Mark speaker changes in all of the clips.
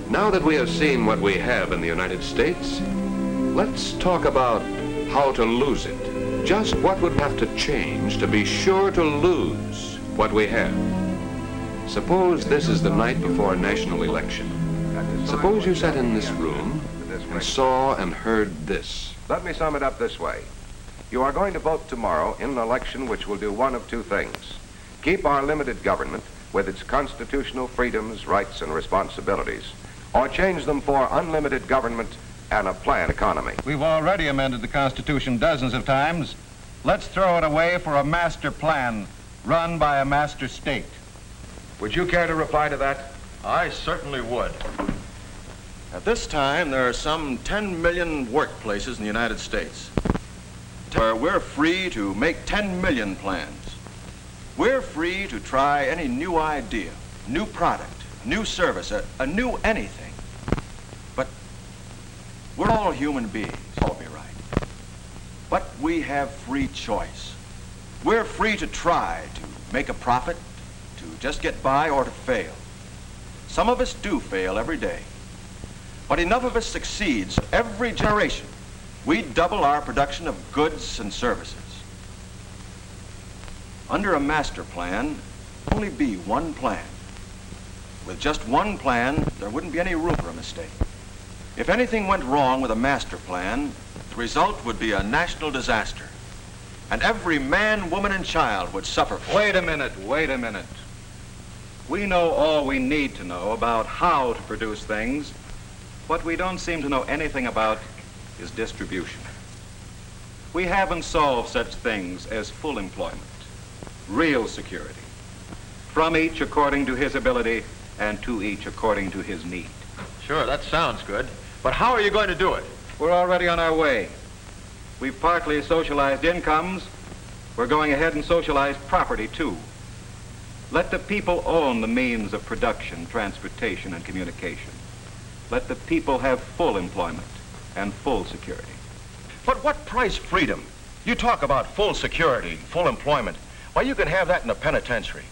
Speaker 1: Now that we have seen what we have in the United States, let's talk about how to lose it. Just what would have to change to be sure to lose what we have. Suppose this is the night before a national election. Suppose you sat in this room and saw and heard this.
Speaker 2: Let me sum it up this way. You are going to vote tomorrow in an election which will do one of two things. Keep our limited government with its constitutional freedoms, rights, and responsibilities, or change them for unlimited government and a planned economy.
Speaker 3: We've already amended the Constitution dozens of times. Let's throw it away for a master plan run by a master state.
Speaker 2: Would you care to reply to that?
Speaker 4: I certainly would. At this time, there are some 10 million workplaces in the United States where we're free to make 10 million plans. We're free to try any new idea, new product, new service, a new anything. But we're all human beings, all be right. But we have free choice. We're free to try to make a profit, to just get by, or to fail. Some of us do fail every day, but enough of us succeeds every generation. We double our production of goods and services. Under a master plan, there'd only be one plan. With just one plan, there wouldn't be any room for a mistake. If anything went wrong with a master plan, the result would be a national disaster. And every man, woman, and child would suffer for it.
Speaker 3: Wait a minute. We know all we need to know about how to produce things. What we don't seem to know anything about is distribution. We haven't solved such things as full employment, real security, from each according to his ability and to each according to his need.
Speaker 4: Sure, that sounds good. But how are you going to do it?
Speaker 3: We're already on our way. We've partly socialized incomes. We're going ahead and socialize property, too. Let the people own the means of production, transportation, and communication. Let the people have full employment and full security.
Speaker 4: But what price freedom? You talk about full security, full employment. Why, you can have that in a penitentiary.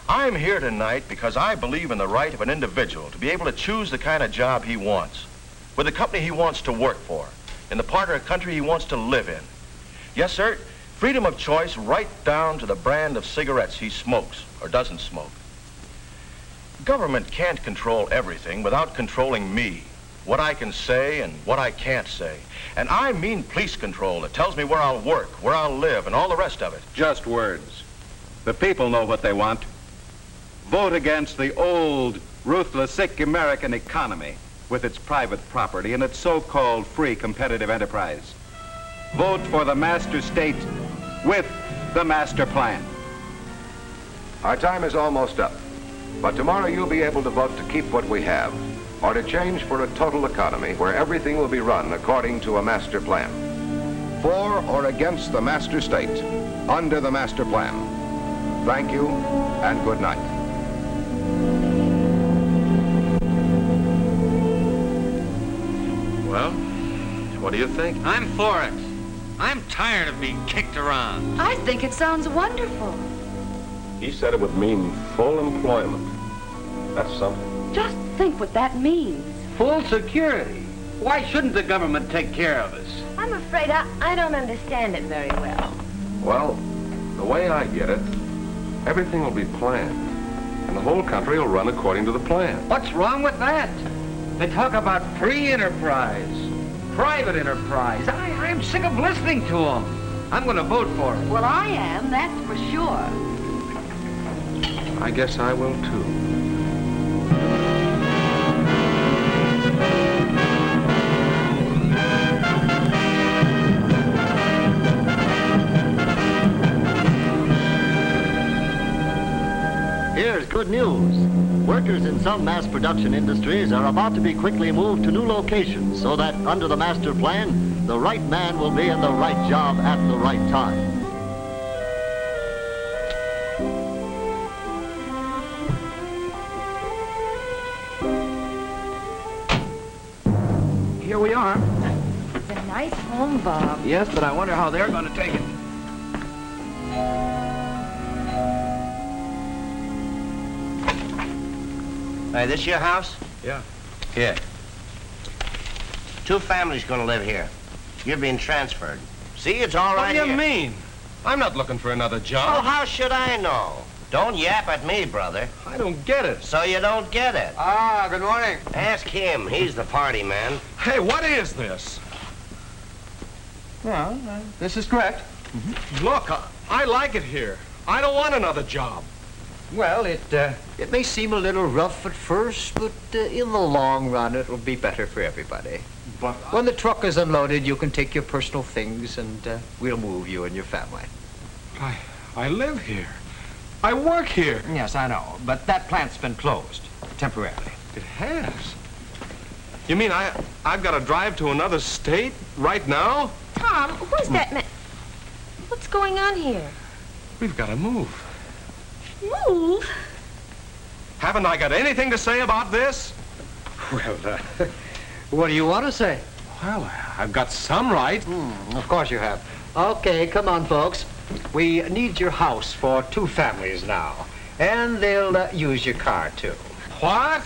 Speaker 4: I'm here tonight because I believe in the right of an individual to be able to choose the kind of job he wants, with the company he wants to work for, in the part of the country he wants to live in. Yes, sir, freedom of choice right down to the brand of cigarettes he smokes or doesn't smoke. Government can't control everything without controlling me, what I can say and what I can't say. And I mean police control that tells me where I'll work, where I'll live, and all the rest of it.
Speaker 3: Just words. The people know what they want. Vote against the old, ruthless, sick American economy with its private property and its so-called free competitive enterprise. Vote for the master state with the master plan.
Speaker 2: Our time is almost up, but tomorrow you'll be able to vote to keep what we have, or to change for a total economy where everything will be run according to a master plan. For or against the master state, under the master plan. Thank you, and good night.
Speaker 4: Well, what do you think?
Speaker 5: I'm for it. I'm tired of being kicked around.
Speaker 6: I think it sounds wonderful.
Speaker 1: He said it would mean full employment. That's something.
Speaker 6: Just think what that means.
Speaker 5: Full security. Why shouldn't the government take care of us?
Speaker 7: I'm afraid I don't understand it very well.
Speaker 1: Well, the way I get it, everything will be planned, and the whole country will run according to the plan.
Speaker 5: What's wrong with that? They talk about free enterprise, private enterprise. I'm sick of listening to them. I'm going to vote for it.
Speaker 6: Well, I am, that's for sure.
Speaker 1: I guess I will, too.
Speaker 8: Here's good news. Workers in some mass production industries are about to be quickly moved to new locations so that under the master plan, the right man will be in the right job at the right time.
Speaker 5: Here we are.
Speaker 7: It's a nice home, Bob.
Speaker 5: Yes, but I wonder how they're going to take it.
Speaker 9: Hey, this your house?
Speaker 5: Yeah.
Speaker 9: Here.
Speaker 10: 2 families gonna live here. You're being transferred. See, it's all right
Speaker 9: What do you
Speaker 10: here.
Speaker 9: mean? I'm not looking for another
Speaker 10: Oh,
Speaker 9: job.
Speaker 10: how should I know? Don't yap at me, brother.
Speaker 9: I don't get it.
Speaker 10: So you don't get it.
Speaker 5: Ah, good morning.
Speaker 10: Ask him. He's the party man.
Speaker 9: Hey, what is this?
Speaker 5: Well, this is correct.
Speaker 9: Look, I like it here. I don't want another job.
Speaker 5: Well, it may seem a little rough at first, but in the long run, it'll be better for everybody.
Speaker 9: But
Speaker 5: When the truck is unloaded, you can take your personal things, and we'll move you and your family.
Speaker 9: I live here. I work here.
Speaker 5: Yes, I know, but that plant's been closed temporarily.
Speaker 9: It has. You mean I've got to drive to another state right now?
Speaker 7: Tom, where's that man? What's going on here?
Speaker 9: We've got to move.
Speaker 7: Move?
Speaker 9: Haven't I got anything to say about this?
Speaker 5: Well, what do you want to say?
Speaker 9: Well, I've got some right.
Speaker 5: Of course you have. Okay, come on, folks. We need your house for 2 families now, and they'll use your car, too.
Speaker 9: What?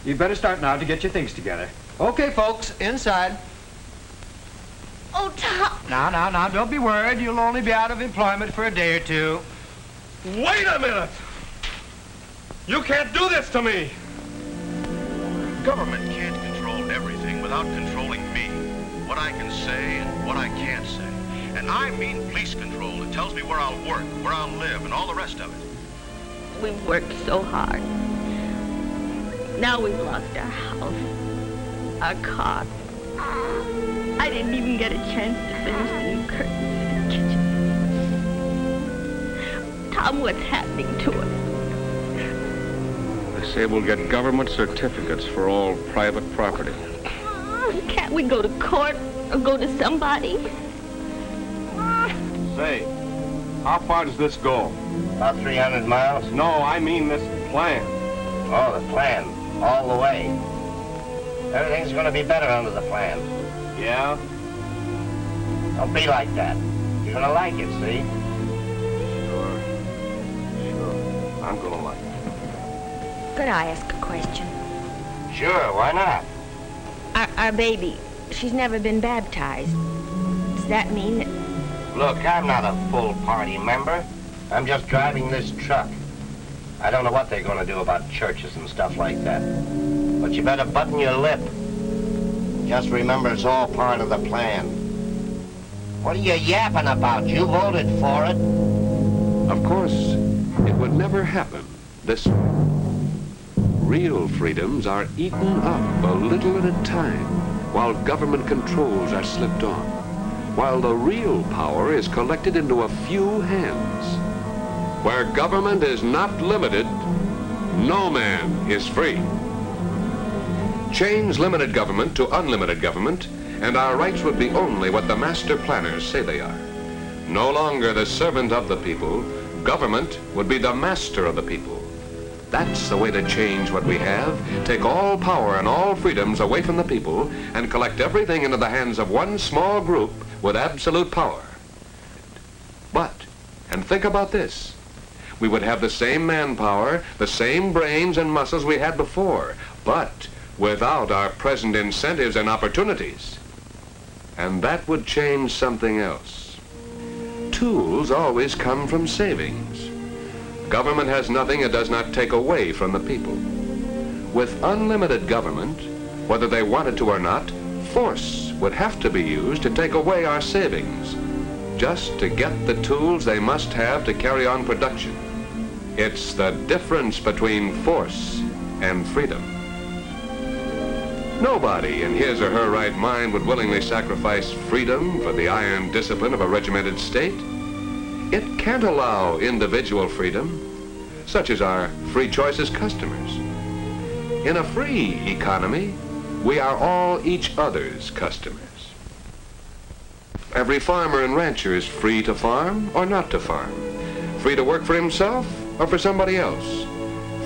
Speaker 5: You'd better start now to get your things together. Okay, folks, inside.
Speaker 7: Oh, Tom.
Speaker 5: Now, don't be worried. You'll only be out of employment for a day or 2.
Speaker 9: Wait a minute! You can't do this to me!
Speaker 4: Government can't control everything without controlling me. What I can say and what I can't say. And I mean police control that tells me where I'll work, where I'll live, and all the rest of it.
Speaker 6: We've worked so hard. Now we've lost our house, our car. I didn't even get a chance to finish the new curtains in the kitchen. Tom, what's happening to us?
Speaker 1: They say we'll get government certificates for all private property.
Speaker 6: Can't we go to court or go to somebody?
Speaker 9: Say, how far does this go?
Speaker 10: About 300 miles.
Speaker 9: No, I mean this plan.
Speaker 10: Oh, the plan. All the way. Everything's gonna be better under the plan.
Speaker 9: Yeah?
Speaker 10: Don't be like that. You're gonna like it, see?
Speaker 9: Sure. I'm gonna like it.
Speaker 7: Could I ask a question?
Speaker 10: Sure, why not?
Speaker 7: Our baby, she's never been baptized. Does that mean that...
Speaker 10: Look, I'm not a full party member. I'm just driving this truck. I don't know what they're gonna do about churches and stuff like that. But you better button your lip. Just remember it's all part of the plan. What are you yapping about? You voted for it.
Speaker 1: Of course, it would never happen this way. Real freedoms are eaten up a little at a time while government controls are slipped on, while the real power is collected into a few hands. Where government is not limited, no man is free. Change limited government to unlimited government, and our rights would be only what the master planners say they are. No longer the servant of the people, government would be the master of the people. That's the way to change what we have, take all power and all freedoms away from the people, and collect everything into the hands of one small group with absolute power. But, and think about this, we would have the same manpower, the same brains and muscles we had before, but without our present incentives and opportunities. And that would change something else. Tools always come from savings. Government has nothing it does not take away from the people. With unlimited government, whether they wanted to or not, force would have to be used to take away our savings, just to get the tools they must have to carry on production. It's the difference between force and freedom. Nobody in his or her right mind would willingly sacrifice freedom for the iron discipline of a regimented state. It can't allow individual freedom, such as our free choice as customers. In a free economy, we are all each other's customers. Every farmer and rancher is free to farm or not to farm, free to work for himself or for somebody else,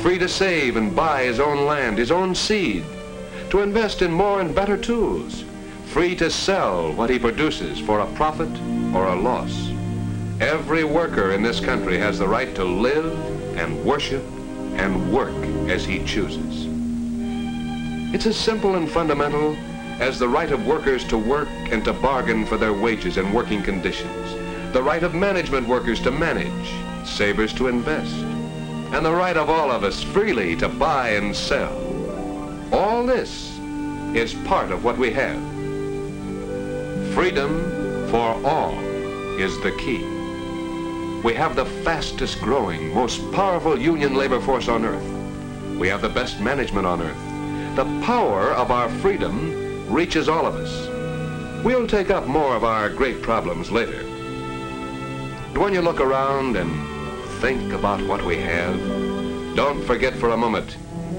Speaker 1: free to save and buy his own land, his own seed, to invest in more and better tools, free to sell what he produces for a profit or a loss. Every worker in this country has the right to live and worship and work as he chooses. It's as simple and fundamental as the right of workers to work and to bargain for their wages and working conditions, the right of management workers to manage, savers to invest, and the right of all of us freely to buy and sell. All this is part of what we have. Freedom for all is the key. We have the fastest growing, most powerful union labor force on earth. We have the best management on earth. The power of our freedom reaches all of us. We'll take up more of our great problems later. But when you look around and think about what we have, don't forget for a moment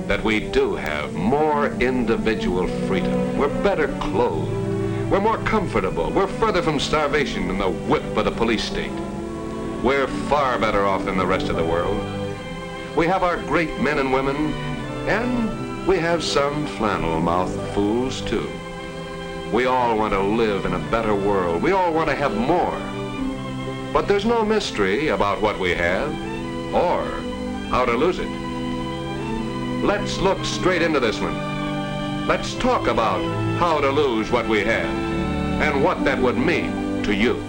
Speaker 1: that we do have more individual freedom. We're better clothed. We're more comfortable. We're further from starvation and the whip of the police state. We're far better off than the rest of the world. We have our great men and women, and we have some flannel-mouthed fools, too. We all want to live in a better world. We all want to have more. But there's no mystery about what we have or how to lose it. Let's look straight into this one. Let's talk about how to lose what we have and what that would mean to you.